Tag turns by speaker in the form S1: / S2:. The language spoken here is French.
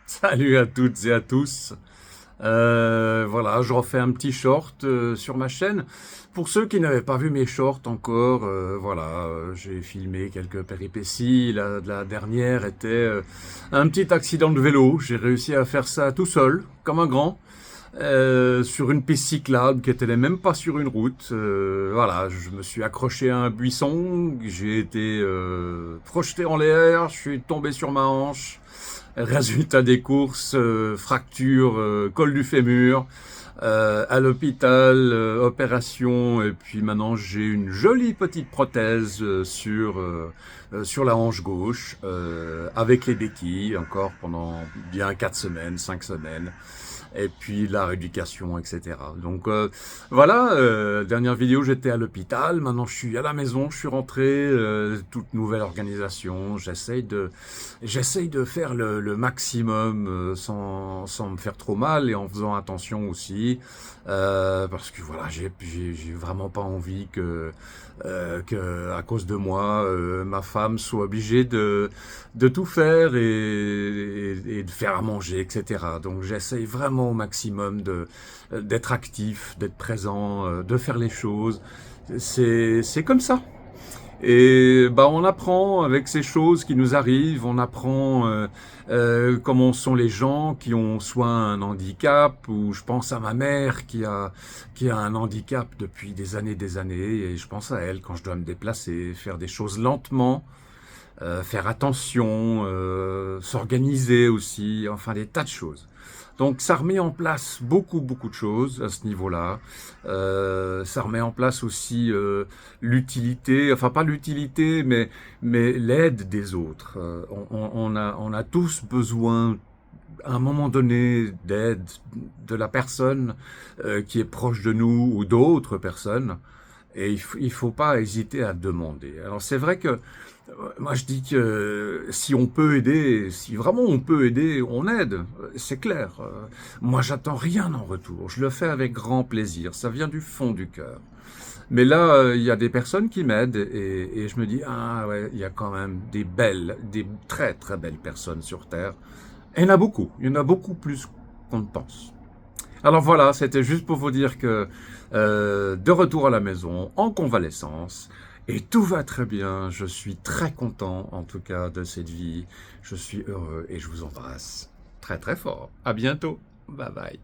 S1: Salut à toutes et à tous. Voilà, je refais un petit short sur ma chaîne. Pour ceux qui n'avaient pas vu mes shorts encore, voilà, j'ai filmé quelques péripéties. La dernière était un petit accident de vélo. J'ai réussi à faire ça tout seul, comme un grand, sur une piste cyclable qui était même pas sur une route. Voilà, je me suis accroché à un buisson, j'ai été projeté en l'air, je suis tombé sur ma hanche. Résultat des courses, fracture, col du fémur, à l'hôpital, opération, et puis maintenant j'ai une jolie petite prothèse sur la hanche gauche, avec les béquilles encore pendant bien 4 semaines, 5 semaines. Et puis la rééducation, etc. Donc voilà, dernière vidéo j'étais à l'hôpital, maintenant je suis à la maison, je suis rentré, toute nouvelle organisation, j'essaye de faire le maximum sans me faire trop mal et en faisant attention aussi, parce que voilà, j'ai vraiment pas envie que à cause de moi, ma femme soit obligée de tout faire et de faire à manger, etc. Donc j'essaye vraiment au maximum d'être actif, d'être présent, de faire les choses. C'est comme ça. Et bah on apprend avec ces choses qui nous arrivent, on apprend comment sont les gens qui ont soit un handicap, ou je pense à ma mère qui a un handicap depuis des années, et je pense à elle quand je dois me déplacer, faire des choses lentement, faire attention, s'organiser aussi, enfin des tas de choses. Donc ça remet en place beaucoup de choses à ce niveau-là. Ça remet en place aussi l'utilité, enfin pas l'utilité, mais l'aide des autres. On a tous besoin à un moment donné d'aide de la personne qui est proche de nous ou d'autres personnes. Et il faut pas hésiter à demander. Alors c'est vrai que moi je dis que si on peut aider, si vraiment on peut aider, on aide, c'est clair. Moi j'attends rien en retour, je le fais avec grand plaisir, ça vient du fond du cœur. Mais là, il y a des personnes qui m'aident et je me dis, ah ouais, il y a quand même des très belles personnes sur Terre. Et il y en a beaucoup plus qu'on ne pense. Alors voilà, c'était juste pour vous dire que de retour à la maison, en convalescence, et tout va très bien. Je suis très content, en tout cas, de cette vie. Je suis heureux et je vous embrasse très fort. À bientôt. Bye bye.